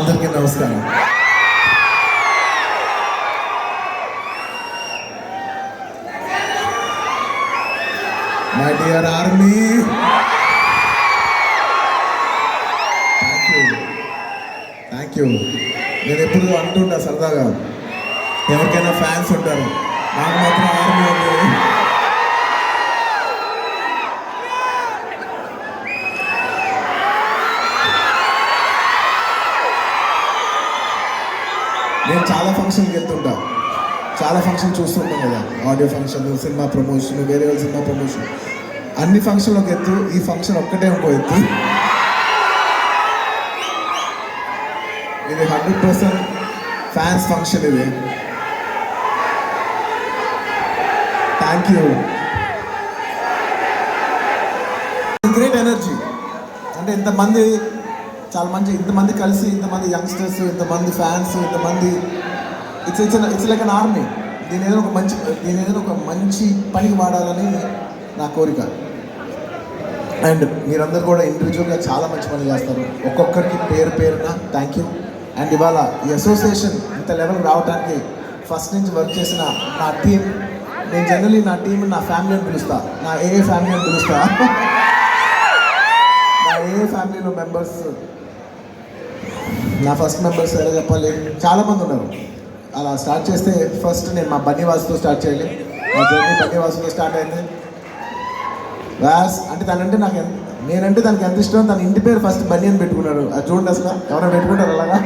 అందరికీ నమస్కారం. My dear army, thank you. నేను ఎప్పుడు అంటుంటా సరదాగా, ఎవరికైనా ఫ్యాన్స్ ఉంటారు, నాకు మాత్రం ఆర్మీ ఉంది. నేను చాలా ఫంక్షన్కి వెళ్తుంటా, చాలా ఫంక్షన్ చూస్తుంటాం కదా, ఆడియో ఫంక్షన్, సినిమా ప్రమోషన్, వేరే సినిమా ప్రమోషన్, అన్ని ఫంక్షన్లు ఒక ఎత్తు, ఈ ఫంక్షన్ ఒక్కటే ఇంకో ఎత్తు. ఇది 100% ఫ్యాన్స్ ఫంక్షన్. ఇది థ్యాంక్ యూ. గ్రేట్ ఎనర్జీ అంటే ఇంతమంది, చాలా మంచి, ఇంతమంది కలిసి, ఇంతమంది యంగ్స్టర్స్, ఇంతమంది ఫ్యాన్స్, ఇంతమంది, ఇట్స్ లైక్ అన్ ఆర్మీ. దీని ఏదైనా ఒక మంచి పనికి వాడాలని నా కోరిక. అండ్ మీరందరూ కూడా ఇండివిజువల్గా చాలా మంచి పని చేస్తారు, ఒక్కొక్కరికి పేరు పేరున థ్యాంక్ యూ. అండ్ ఇవాళ ఈ అసోసియేషన్ ఇంత లెవెల్ రావడానికి ఫస్ట్ నుంచి వర్క్ చేసిన నా టీం, నేను జనరలీ నా టీం నా ఫ్యామిలీ అని పిలుస్తా, నా ఏ ఫ్యామిలీ అని పిలుస్తా. నా ఏ ఫ్యామిలీలో మెంబర్స్, నా ఫస్ట్ మెంబర్స్ ఎలా చెప్పాలి, చాలామంది ఉన్నారు. అలా స్టార్ట్ చేస్తే ఫస్ట్ నేను మా బన్నీవాసుతో స్టార్ట్ చేయాలి. మా జర్నీ బన్నీవాసుతో స్టార్ట్ అయింది. వ్యాస్ అంటే తనంటే నాకు నేనంటే తనకి ఎంత ఇష్టం, తన ఇంటి పేరు ఫస్ట్ బన్నీ అని పెట్టుకున్నాడు. అది చూడండి, అసలు ఎవరైనా పెట్టుకుంటారు అలాగా.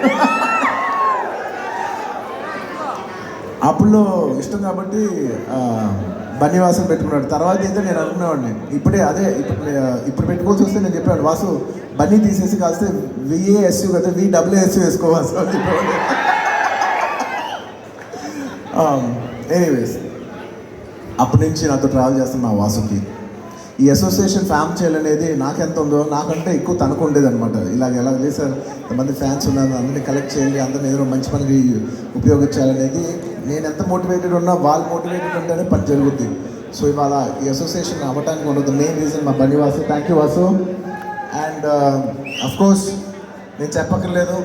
అప్పుడులో ఇష్టం కాబట్టి బన్నీవాసుని పెట్టుకున్నాడు. తర్వాత అయితే నేను అనుకునేవాడిని, ఇప్పుడు పెట్టుకోవాల్సి వస్తే నేను చెప్పాడు, వాసు బన్నీ తీసేసి కాస్తే VASU కదా, VWSU వేసుకోవాల్సి అని చెప్పేవాడు. ఎనీవేస్, అప్పటి నుంచి నాతో ట్రావెల్ చేస్తున్న మా వాసుకి ఈ అసోసియేషన్ ఫామ్ చేయాలనేది నాకెంత ఉందో, నాకంటే ఎక్కువ తనకు ఉండేది అనమాట. ఎలా లేదు సార్, ఇంతమంది ఫ్యాన్స్ ఉన్నారు, అందరినీ కలెక్ట్ చేయాలి, అందరినీ ఏదో మంచి పనికి ఉపయోగించాలనేది, నేను ఎంత మోటివేటెడ్ ఉన్నా వాళ్ళు మోటివేటెడ్ ఉంటేనే పని జరుగుద్ది. సో ఇవాళ ఈ అసోసియేషన్ అవ్వటానికి ఉండదు మెయిన్ రీజన్ మా Bunny Vasu. Thank you Vasu. And of course నేను చెప్పక్కర్లేదు,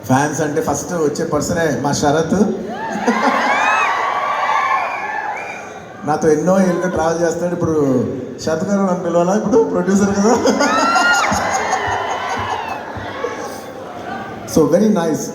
ఫ్యాన్స్ అంటే ఫస్ట్ వచ్చే పర్సనే మా శరత్. నాతో ఎన్నో ఏళ్ళుగా ట్రావెల్ చేస్తాడు. ఇప్పుడు శరత్ గారు నన్ను పిలవాలా, ఇప్పుడు ప్రొడ్యూసర్ కదా. So very nice.